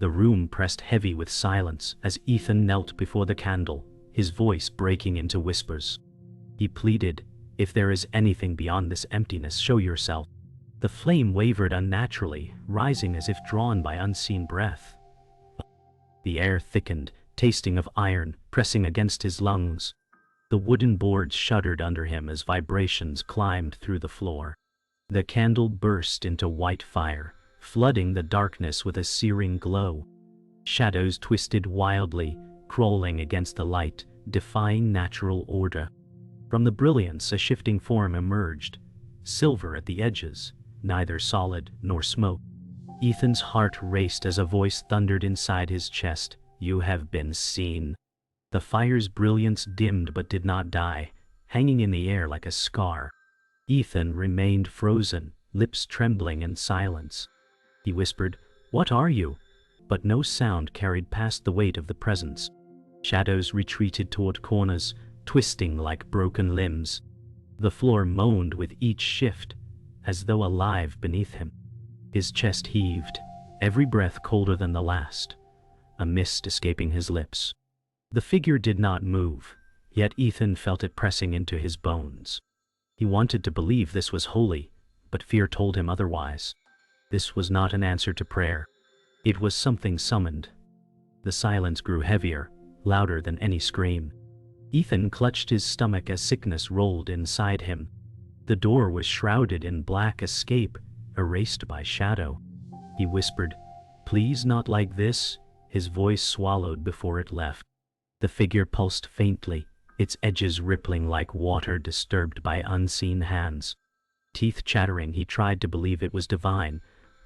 The room pressed heavy with silence as Ethan knelt before the candle, his voice breaking into whispers. He pleaded, "If there is anything beyond this emptiness, show yourself." The flame wavered unnaturally, rising as if drawn by unseen breath. The air thickened, tasting of iron, pressing against his lungs. The wooden boards shuddered under him as vibrations climbed through the floor. The candle burst into white fire, flooding the darkness with a searing glow. Shadows twisted wildly, crawling against the light, defying natural order. From the brilliance a shifting form emerged, silver at the edges, neither solid nor smoke. Ethan's heart raced as a voice thundered inside his chest, "You have been seen." The fire's brilliance dimmed but did not die, hanging in the air like a scar. Ethan remained frozen, lips trembling in silence. He whispered, "What are you?" But no sound carried past the weight of the presence. Shadows retreated toward corners, twisting like broken limbs. The floor moaned with each shift, as though alive beneath him. His chest heaved, every breath colder than the last, a mist escaping his lips. The figure did not move, yet Ethan felt it pressing into his bones. He wanted to believe this was holy, but fear told him otherwise. This was not an answer to prayer. It was something summoned. The silence grew heavier, louder than any scream. Ethan clutched his stomach as sickness rolled inside him. The door was shrouded in black escape, erased by shadow. He whispered, "Please not like this," his voice swallowed before it left. The figure pulsed faintly, its edges rippling like water disturbed by unseen hands. Teeth chattering, he tried to believe it was divine,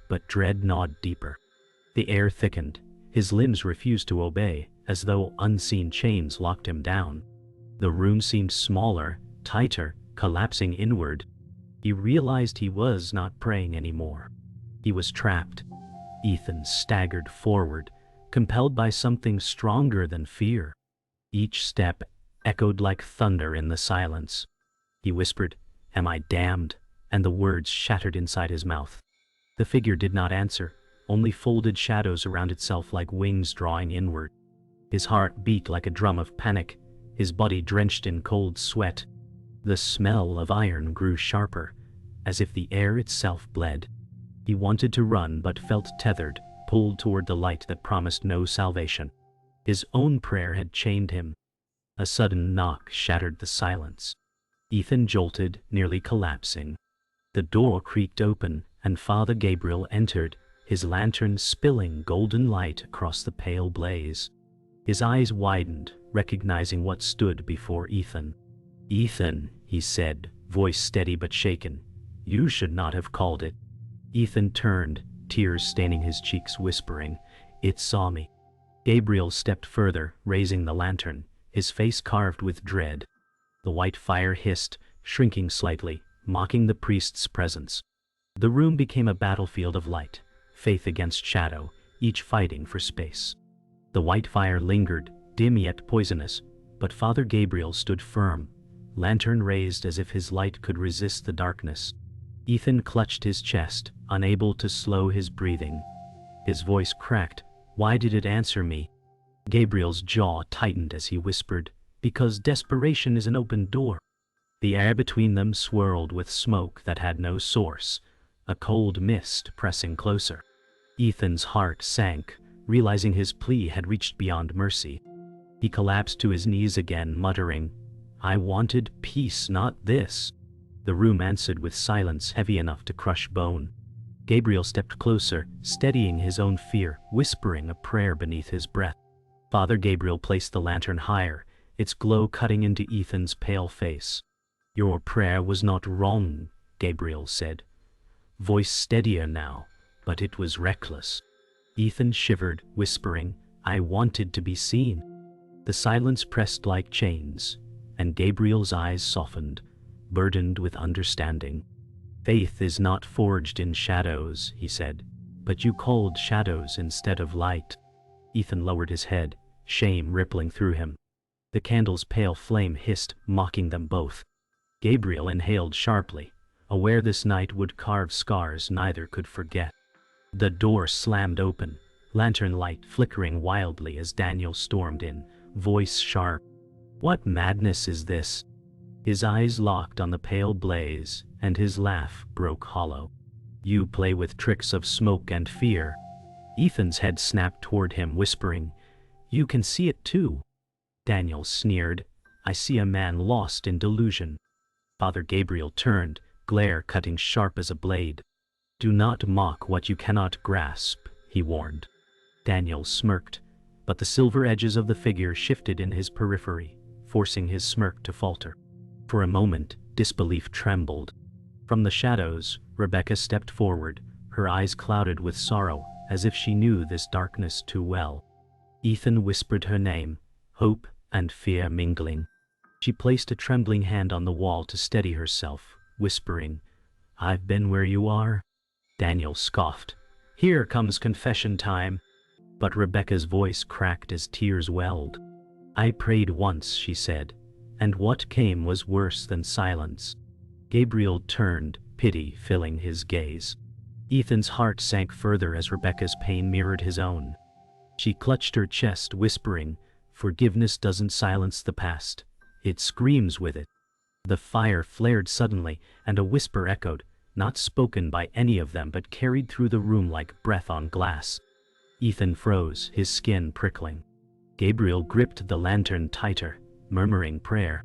but dread gnawed deeper. The air thickened, his limbs refused to obey, as though unseen chains locked him down. The room seemed smaller, tighter, collapsing inward. He realized he was not praying anymore. He was trapped. Ethan staggered forward, compelled by something stronger than fear. Each step echoed like thunder in the silence. He whispered, "Am I damned?" and the words shattered inside his mouth. The figure did not answer, only folded shadows around itself like wings drawing inward. His heart beat like a drum of panic, his body drenched in cold sweat. The smell of iron grew sharper, as if the air itself bled. He wanted to run but felt tethered, pulled toward the light that promised no salvation. His own prayer had chained him. A sudden knock shattered the silence. Ethan jolted, nearly collapsing. The door creaked open, and Father Gabriel entered, his lantern spilling golden light across the pale blaze. His eyes widened, recognizing what stood before Ethan. "Ethan," he said, voice steady but shaken, "you should not have called it." Ethan turned, tears staining his cheeks, whispering, "It saw me." Gabriel stepped further, raising the lantern, his face carved with dread. The white fire hissed, shrinking slightly, mocking the priest's presence. The room became a battlefield of light, faith against shadow, each fighting for space. The white fire lingered, dim yet poisonous, but Father Gabriel stood firm, lantern raised as if his light could resist the darkness. Ethan clutched his chest, unable to slow his breathing. His voice cracked, "Why did it answer me?" Gabriel's jaw tightened as he whispered, "Because desperation is an open door." The air between them swirled with smoke that had no source, a cold mist pressing closer. Ethan's heart sank, realizing his plea had reached beyond mercy. He collapsed to his knees again, muttering, "I wanted peace, not this." The room answered with silence heavy enough to crush bone. Gabriel stepped closer, steadying his own fear, whispering a prayer beneath his breath. Father Gabriel placed the lantern higher, its glow cutting into Ethan's pale face. "Your prayer was not wrong," Gabriel said, voice steadier now, but it was reckless. Ethan shivered, whispering, "I wanted to be seen." The silence pressed like chains, and Gabriel's eyes softened, burdened with understanding. "Faith is not forged in shadows," he said, "but you called shadows instead of light." Ethan lowered his head, shame rippling through him. The candle's pale flame hissed, mocking them both. Gabriel inhaled sharply, aware this night would carve scars neither could forget. The door slammed open, lantern light flickering wildly as Daniel stormed in, voice sharp. "What madness is this?" His eyes locked on the pale blaze, and his laugh broke hollow. "You play with tricks of smoke and fear." Ethan's head snapped toward him, whispering, "You can see it too." Daniel sneered, "I see a man lost in delusion." Father Gabriel turned, glare cutting sharp as a blade. "Do not mock what you cannot grasp," he warned. Daniel smirked, but the silver edges of the figure shifted in his periphery, forcing his smirk to falter. For a moment, disbelief trembled. From the shadows, Rebecca stepped forward, her eyes clouded with sorrow, as if she knew this darkness too well. Ethan whispered her name, hope and fear mingling. She placed a trembling hand on the wall to steady herself, whispering, "I've been where you are." Daniel scoffed, "Here comes confession time." But Rebecca's voice cracked as tears welled. "I prayed once," she said, "and what came was worse than silence." Gabriel turned, pity filling his gaze. Ethan's heart sank further as Rebecca's pain mirrored his own. She clutched her chest, whispering, "Forgiveness doesn't silence the past. It screams with it." The fire flared suddenly, and a whisper echoed, not spoken by any of them but carried through the room like breath on glass. Ethan froze, his skin prickling. Gabriel gripped the lantern tighter, murmuring prayer.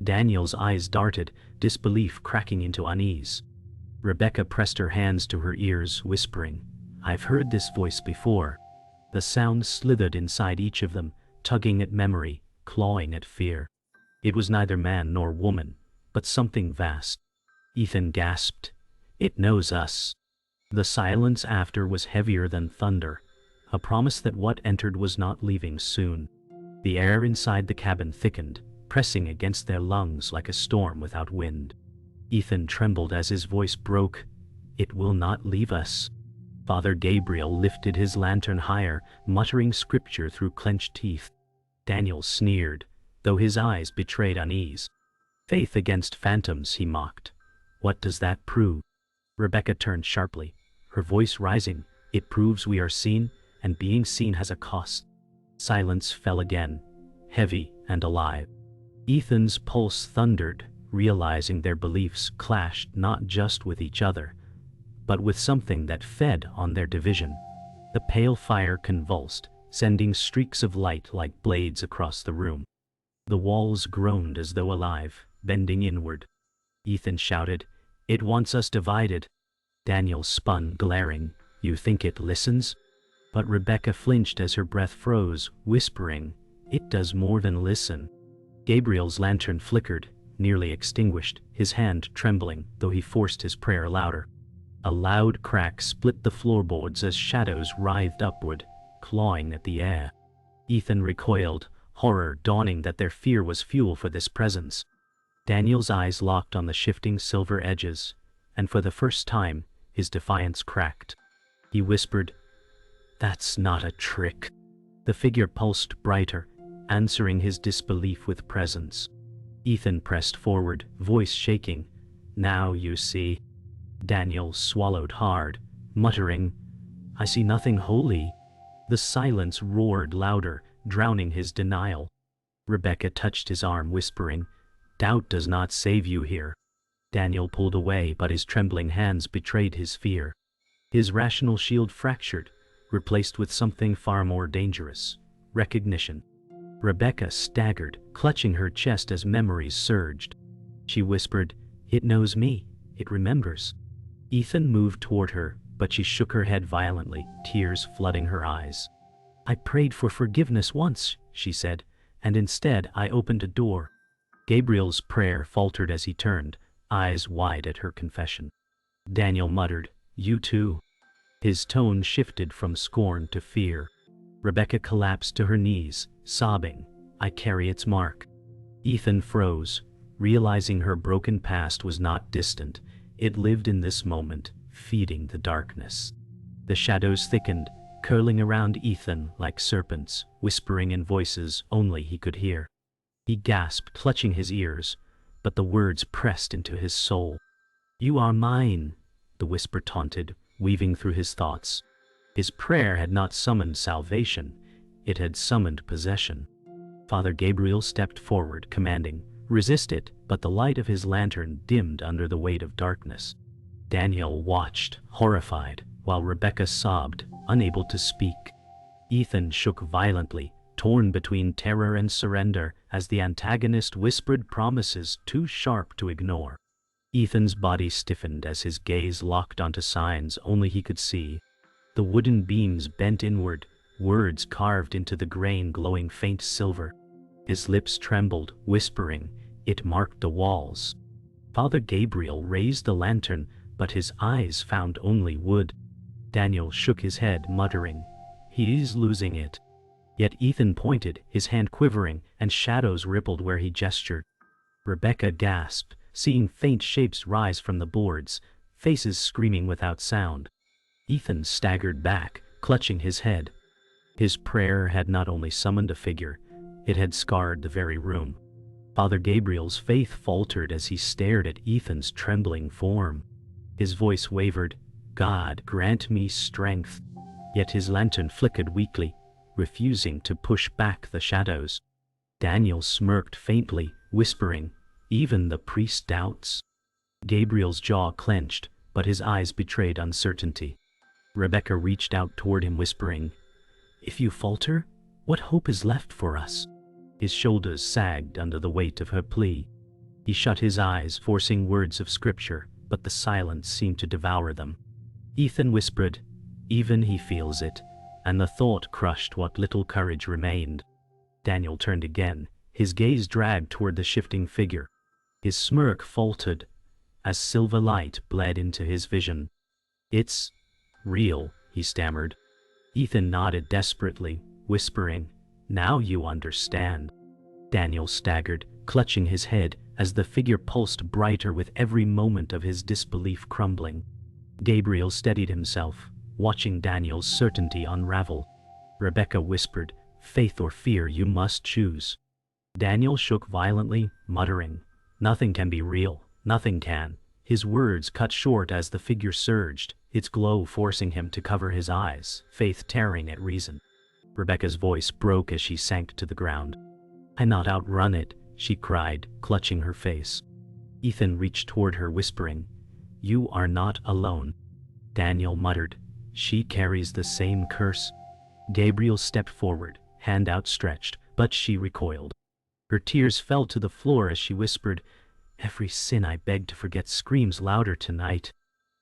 Daniel's eyes darted, disbelief cracking into unease. Rebecca pressed her hands to her ears, whispering, "I've heard this voice before." The sound slithered inside each of them, tugging at memory, clawing at fear. It was neither man nor woman, but something vast. Ethan gasped, "It knows us." The silence after was heavier than thunder, a promise that what entered was not leaving soon. The air inside the cabin thickened, pressing against their lungs like a storm without wind. Ethan trembled as his voice broke, "It will not leave us." Father Gabriel lifted his lantern higher, muttering scripture through clenched teeth. Daniel sneered, though his eyes betrayed unease. "Faith against phantoms," he mocked. "What does that prove?" Rebecca turned sharply, her voice rising, "It proves we are seen, and being seen has a cost." Silence fell again, heavy and alive. Ethan's pulse thundered, realizing their beliefs clashed not just with each other, but with something that fed on their division. The pale fire convulsed, sending streaks of light like blades across the room. The walls groaned as though alive, bending inward. Ethan shouted, "It wants us divided." Daniel spun, glaring, "You think it listens?" But Rebecca flinched as her breath froze, whispering, "It does more than listen." Gabriel's lantern flickered, nearly extinguished, his hand trembling, though he forced his prayer louder. A loud crack split the floorboards as shadows writhed upward, clawing at the air. Ethan recoiled, horror dawning that their fear was fuel for this presence. Daniel's eyes locked on the shifting silver edges, and for the first time, his defiance cracked. He whispered, "That's not a trick." The figure pulsed brighter, answering his disbelief with presence. Ethan pressed forward, voice shaking, "Now you see." Daniel swallowed hard, muttering, "I see nothing holy." The silence roared louder, drowning his denial. Rebecca touched his arm, whispering, "Doubt does not save you here." Daniel pulled away, but his trembling hands betrayed his fear. His rational shield fractured, replaced with something far more dangerous, recognition. Rebecca staggered, clutching her chest as memories surged. She whispered, "It knows me, it remembers." Ethan moved toward her, but she shook her head violently, tears flooding her eyes. "I prayed for forgiveness once," she said, "and instead I opened a door." Gabriel's prayer faltered as he turned, eyes wide at her confession. Daniel muttered, "You too." His tone shifted from scorn to fear. Rebecca collapsed to her knees, sobbing, "I carry its mark." Ethan froze, realizing her broken past was not distant. It lived in this moment, feeding the darkness. The shadows thickened, curling around Ethan like serpents, whispering in voices only he could hear. He gasped, clutching his ears, but the words pressed into his soul. "You are mine," the whisper taunted, weaving through his thoughts. His prayer had not summoned salvation, it had summoned possession. Father Gabriel stepped forward, commanding, "Resist it," but the light of his lantern dimmed under the weight of darkness. Daniel watched, horrified, while Rebecca sobbed, unable to speak. Ethan shook violently, torn between terror and surrender, as the antagonist whispered promises too sharp to ignore. Ethan's body stiffened as his gaze locked onto signs only he could see. The wooden beams bent inward, words carved into the grain glowing faint silver. His lips trembled, whispering, it marked the walls. Father Gabriel raised the lantern, but his eyes found only wood. Daniel shook his head, muttering, "He's losing it." Yet Ethan pointed, his hand quivering, and shadows rippled where he gestured. Rebecca gasped, seeing faint shapes rise from the boards, faces screaming without sound. Ethan staggered back, clutching his head. His prayer had not only summoned a figure, it had scarred the very room. Father Gabriel's faith faltered as he stared at Ethan's trembling form. His voice wavered, "God, grant me strength." Yet his lantern flickered weakly, refusing to push back the shadows. Daniel smirked faintly, whispering, "Even the priest doubts." Gabriel's jaw clenched, but his eyes betrayed uncertainty. Rebecca reached out toward him, whispering, "If you falter, what hope is left for us?" His shoulders sagged under the weight of her plea. He shut his eyes, forcing words of scripture, but the silence seemed to devour them. Ethan whispered, "Even he feels it," and the thought crushed what little courage remained. Daniel turned again, his gaze dragged toward the shifting figure. His smirk faltered as silver light bled into his vision. "It's real," he stammered. Ethan nodded desperately, whispering, "Now you understand." Daniel staggered, clutching his head, as the figure pulsed brighter with every moment of his disbelief crumbling. Gabriel steadied himself, watching Daniel's certainty unravel. Rebecca whispered, "Faith or fear, you must choose." Daniel shook violently, muttering, "Nothing can be real, nothing can." His words cut short as the figure surged, its glow forcing him to cover his eyes, faith tearing at reason. Rebecca's voice broke as she sank to the ground. "I not outrun it," she cried, clutching her face. Ethan reached toward her, whispering, "You are not alone." Daniel muttered, "She carries the same curse." Gabriel stepped forward, hand outstretched, but she recoiled. Her tears fell to the floor as she whispered, "Every sin I beg to forget screams louder tonight."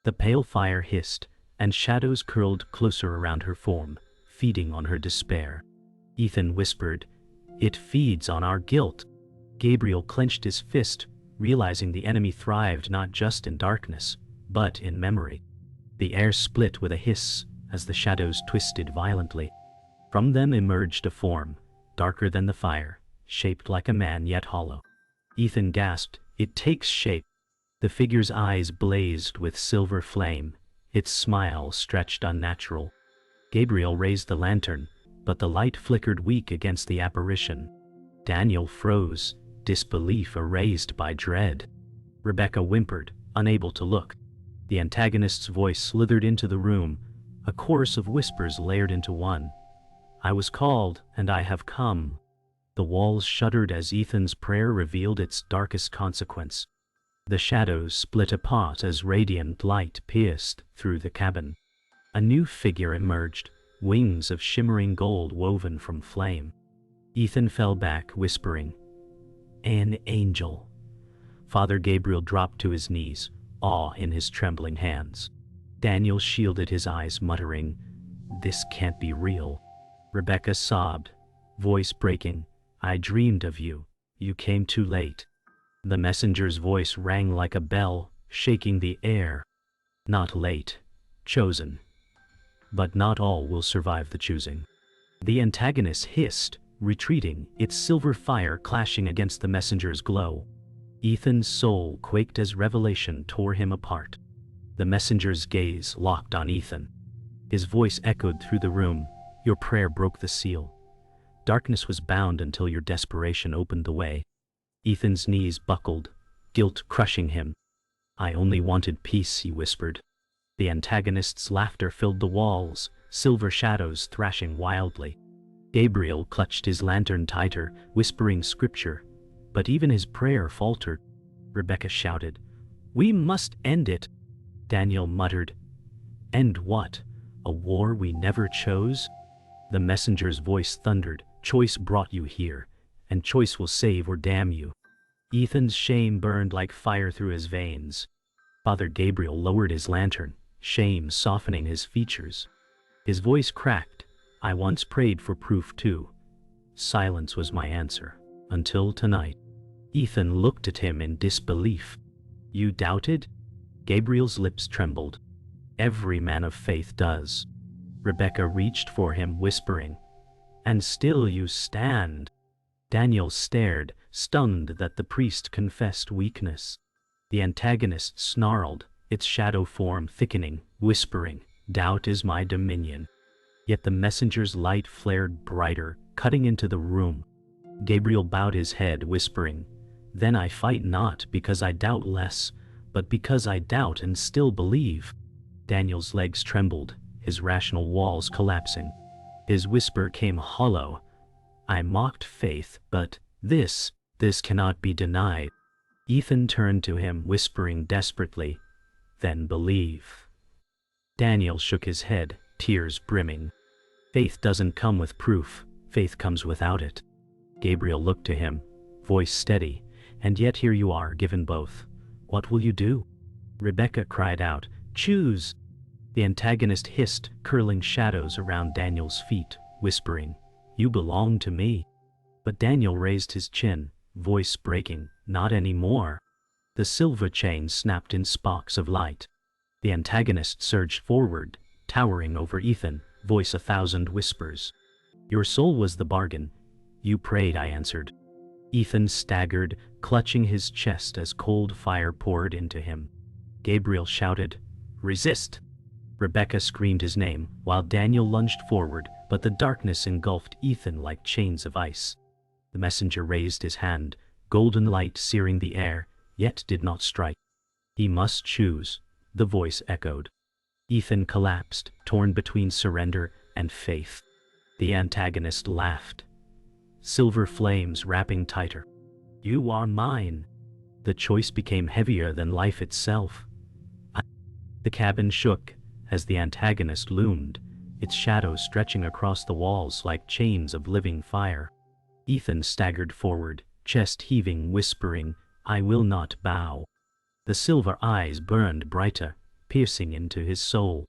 The pale fire hissed, and shadows curled closer around her form, feeding on her despair. Ethan whispered, "It feeds on our guilt." Gabriel clenched his fist, realizing the enemy thrived not just in darkness, but in memory. The air split with a hiss as the shadows twisted violently. From them emerged a form, darker than the fire, shaped like a man yet hollow. Ethan gasped, "It takes shape." The figure's eyes blazed with silver flame, its smile stretched unnatural. Gabriel raised the lantern, but the light flickered weak against the apparition. Daniel froze, disbelief erased by dread. Rebecca whimpered, unable to look. The antagonist's voice slithered into the room, a chorus of whispers layered into one. "I was called, and I have come." The walls shuddered as Ethan's prayer revealed its darkest consequence. The shadows split apart as radiant light pierced through the cabin. A new figure emerged, wings of shimmering gold woven from flame. Ethan fell back, whispering, "An angel." Father Gabriel dropped to his knees, awe in his trembling hands. Daniel shielded his eyes, muttering, "This can't be real." Rebecca sobbed, voice breaking, "I dreamed of you. You came too late." The messenger's voice rang like a bell, shaking the air. "Not late, chosen. But not all will survive the choosing." The antagonist hissed, retreating, its silver fire clashing against the messenger's glow. Ethan's soul quaked as revelation tore him apart. The messenger's gaze locked on Ethan. His voice echoed through the room, "Your prayer broke the seal. Darkness was bound until your desperation opened the way." Ethan's knees buckled, guilt crushing him. "I only wanted peace," he whispered. The antagonist's laughter filled the walls, silver shadows thrashing wildly. Gabriel clutched his lantern tighter, whispering scripture, but even his prayer faltered. Rebecca shouted, "We must end it." Daniel muttered, "End what? A war we never chose?" The messenger's voice thundered, "Choice brought you here, and choice will save or damn you." Ethan's shame burned like fire through his veins. Father Gabriel lowered his lantern, shame softening his features. His voice cracked, "I once prayed for proof too. Silence was my answer, until tonight." Ethan looked at him in disbelief. "You doubted?" Gabriel's lips trembled. "Every man of faith does." Rebecca reached for him, whispering, "And still you stand." Daniel stared, stunned that the priest confessed weakness. The antagonist snarled, its shadow form thickening, whispering, "Doubt is my dominion." Yet the messenger's light flared brighter, cutting into the room. Gabriel bowed his head, whispering, "Then I fight not because I doubt less, but because I doubt and still believe." Daniel's legs trembled, his rational walls collapsing. His whisper came hollow, "I mocked faith, but this cannot be denied." Ethan turned to him, whispering desperately, "Then believe." Daniel shook his head, tears brimming. "Faith doesn't come with proof, faith comes without it." Gabriel looked to him, voice steady, "And yet here you are, given both. What will you do?" Rebecca cried out, "Choose!" The antagonist hissed, curling shadows around Daniel's feet, whispering, "You belong to me." But Daniel raised his chin, voice breaking, "Not anymore." The silver chain snapped in sparks of light. The antagonist surged forward, towering over Ethan, voice 1,000 whispers. "Your soul was the bargain. You prayed, I answered." Ethan staggered, clutching his chest as cold fire poured into him. Gabriel shouted, "Resist!" Rebecca screamed his name, while Daniel lunged forward, but the darkness engulfed Ethan like chains of ice. The messenger raised his hand, golden light searing the air, yet did not strike. "He must choose," the voice echoed. Ethan collapsed, torn between surrender and faith. The antagonist laughed. Silver flames wrapping tighter. "You are mine." The choice became heavier than life itself. The cabin shook as the antagonist loomed, its shadows stretching across the walls like chains of living fire. Ethan staggered forward, chest heaving, whispering, "I will not bow." The silver eyes burned brighter, piercing into his soul.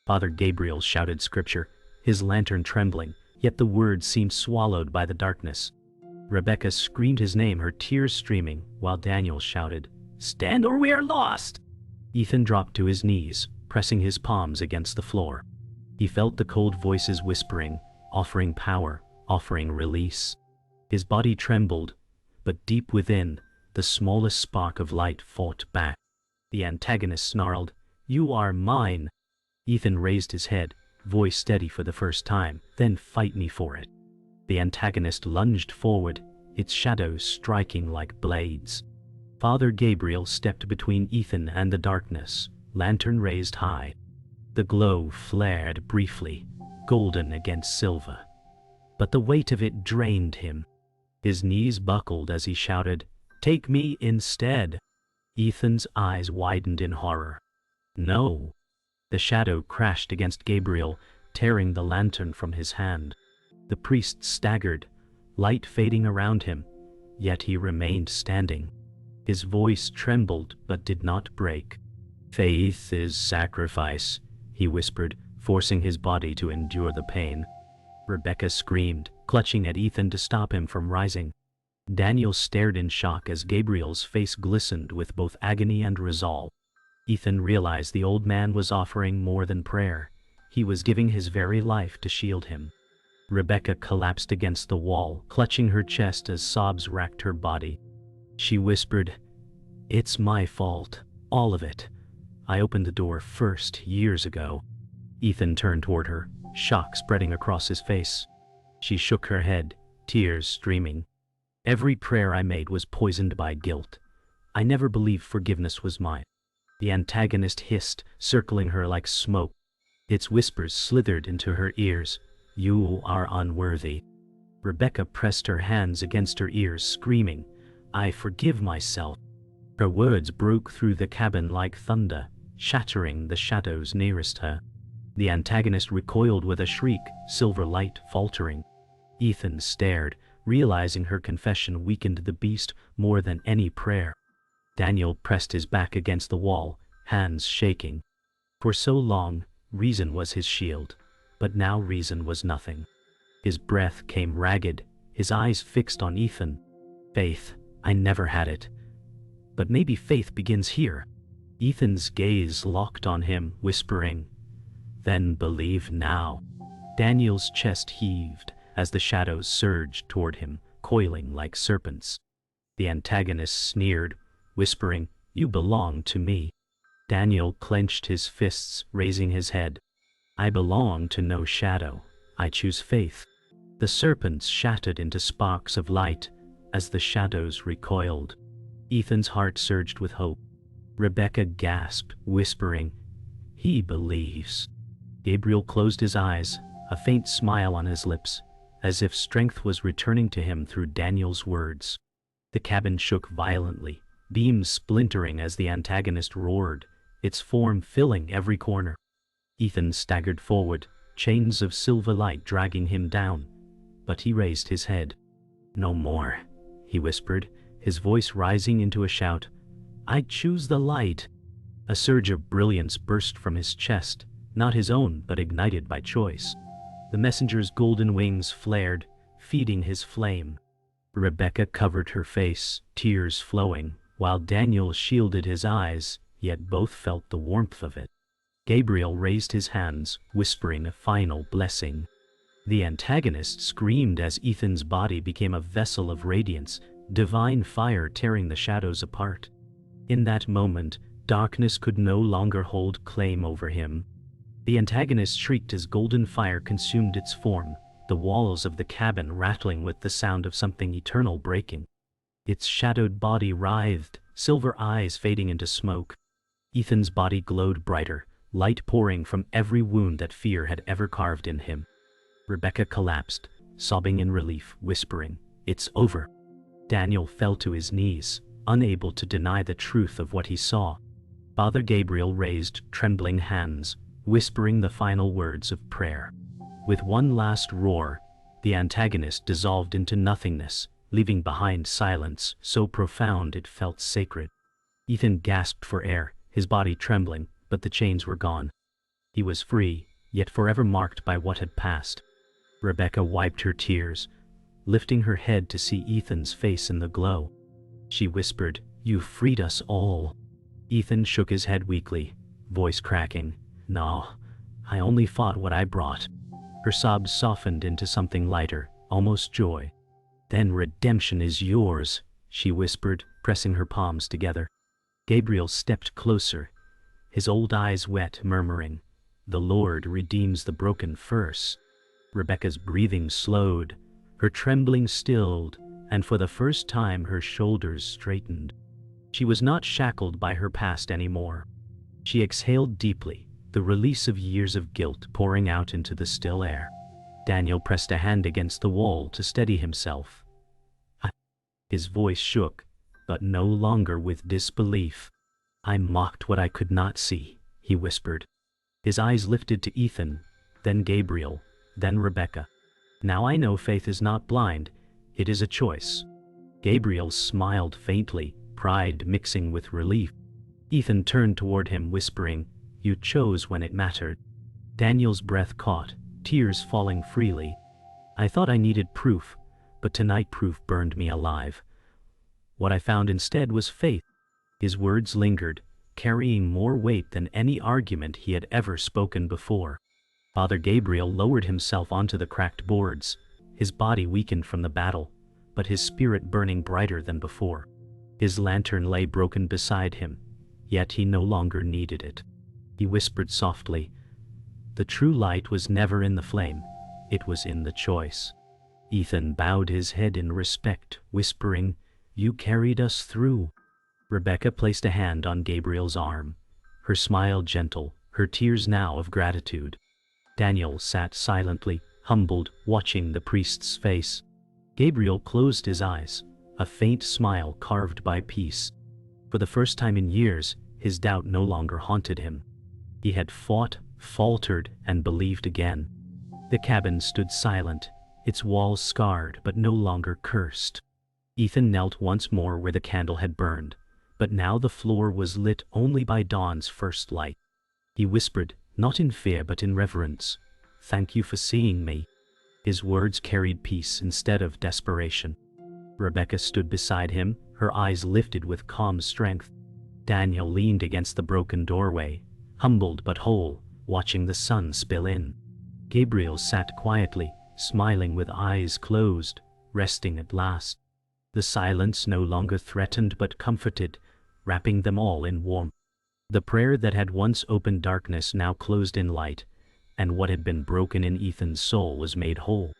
Father Gabriel shouted scripture, his lantern trembling, yet the words seemed swallowed by the darkness. Rebecca screamed his name, her tears streaming, while Daniel shouted, "Stand or we are lost!" Ethan dropped to his knees, pressing his palms against the floor. He felt the cold voices whispering, offering power, offering release. His body trembled, but deep within, the smallest spark of light fought back. The antagonist snarled, "You are mine." Ethan raised his head, voice steady for the first time, "Then fight me for it." The antagonist lunged forward, its shadows striking like blades. Father Gabriel stepped between Ethan and the darkness, lantern raised high. The glow flared briefly, golden against silver. But the weight of it drained him. His knees buckled as he shouted, "Take me instead." Ethan's eyes widened in horror. "No." The shadow crashed against Gabriel, tearing the lantern from his hand. The priest staggered, light fading around him, yet he remained standing. His voice trembled but did not break. "Faith is sacrifice," he whispered, forcing his body to endure the pain. Rebecca screamed, clutching at Ethan to stop him from rising. Daniel stared in shock as Gabriel's face glistened with both agony and resolve. Ethan realized the old man was offering more than prayer. He was giving his very life to shield him. Rebecca collapsed against the wall, clutching her chest as sobs racked her body. She whispered, "It's my fault, all of it. I opened the door first, years ago." Ethan turned toward her, shock spreading across his face. She shook her head, tears streaming. "Every prayer I made was poisoned by guilt. I never believed forgiveness was mine." The antagonist hissed, circling her like smoke. Its whispers slithered into her ears. "You are unworthy." Rebecca pressed her hands against her ears, screaming, "I forgive myself." Her words broke through the cabin like thunder, shattering the shadows nearest her. The antagonist recoiled with a shriek, silver light faltering. Ethan stared, realizing her confession weakened the beast more than any prayer. Daniel pressed his back against the wall, hands shaking. For so long, reason was his shield, but now reason was nothing. His breath came ragged, his eyes fixed on Ethan. "Faith, I never had it. But maybe faith begins here." Ethan's gaze locked on him, whispering, "Then believe now." Daniel's chest heaved as the shadows surged toward him, coiling like serpents. The antagonist sneered, whispering, "You belong to me." Daniel clenched his fists, raising his head. "I belong to no shadow. I choose faith." The serpents shattered into sparks of light as the shadows recoiled. Ethan's heart surged with hope. Rebecca gasped, whispering, "He believes." Gabriel closed his eyes, a faint smile on his lips, as if strength was returning to him through Daniel's words. The cabin shook violently, beams splintering as the antagonist roared, its form filling every corner. Ethan staggered forward, chains of silver light dragging him down, but he raised his head. "No more," he whispered, his voice rising into a shout. "I choose the light." A surge of brilliance burst from his chest, not his own but ignited by choice. The messenger's golden wings flared, feeding his flame. Rebecca covered her face, tears flowing, while Daniel shielded his eyes, yet both felt the warmth of it. Gabriel raised his hands, whispering a final blessing. The antagonist screamed as Ethan's body became a vessel of radiance, divine fire tearing the shadows apart. In that moment, darkness could no longer hold claim over him. The antagonist shrieked as golden fire consumed its form, the walls of the cabin rattling with the sound of something eternal breaking. Its shadowed body writhed, silver eyes fading into smoke. Ethan's body glowed brighter, light pouring from every wound that fear had ever carved in him. Rebecca collapsed, sobbing in relief, whispering, "It's over." Daniel fell to his knees, unable to deny the truth of what he saw. Father Gabriel raised trembling hands, whispering the final words of prayer. With one last roar, the antagonist dissolved into nothingness, leaving behind silence so profound it felt sacred. Ethan gasped for air, his body trembling, but the chains were gone. He was free, yet forever marked by what had passed. Rebecca wiped her tears, lifting her head to see Ethan's face in the glow. She whispered, "You freed us all." Ethan shook his head weakly, voice cracking, "No, I only fought what I brought." Her sobs softened into something lighter, almost joy. "Then redemption is yours," she whispered, pressing her palms together. Gabriel stepped closer, his old eyes wet, murmuring, "The Lord redeems the broken first." Rebecca's breathing slowed, her trembling stilled, and for the first time her shoulders straightened. She was not shackled by her past anymore. She exhaled deeply, the release of years of guilt pouring out into the still air. Daniel pressed a hand against the wall to steady himself. His voice shook, but no longer with disbelief. "I mocked what I could not see," he whispered. His eyes lifted to Ethan, then Gabriel, then Rebecca. "Now I know faith is not blind, it is a choice." Gabriel smiled faintly, pride mixing with relief. Ethan turned toward him, whispering, "You chose when it mattered." Daniel's breath caught, tears falling freely. "I thought I needed proof, but tonight proof burned me alive. What I found instead was faith." His words lingered, carrying more weight than any argument he had ever spoken before. Father Gabriel lowered himself onto the cracked boards, his body weakened from the battle, but his spirit burning brighter than before. His lantern lay broken beside him, yet he no longer needed it. He whispered softly, "The true light was never in the flame, it was in the choice." Ethan bowed his head in respect, whispering, "You carried us through." Rebecca placed a hand on Gabriel's arm, her smile gentle, her tears now of gratitude. Daniel sat silently, humbled, watching the priest's face. Gabriel closed his eyes, a faint smile carved by peace. For the first time in years, his doubt no longer haunted him. He had fought, faltered, and believed again. The cabin stood silent, its walls scarred but no longer cursed. Ethan knelt once more where the candle had burned, but now the floor was lit only by dawn's first light. He whispered, not in fear but in reverence, "Thank you for seeing me." His words carried peace instead of desperation. Rebecca stood beside him, her eyes lifted with calm strength. Daniel leaned against the broken doorway, humbled but whole, watching the sun spill in. Gabriel sat quietly, smiling with eyes closed, resting at last. The silence no longer threatened but comforted, wrapping them all in warmth. The prayer that had once opened darkness now closed in light, and what had been broken in Ethan's soul was made whole.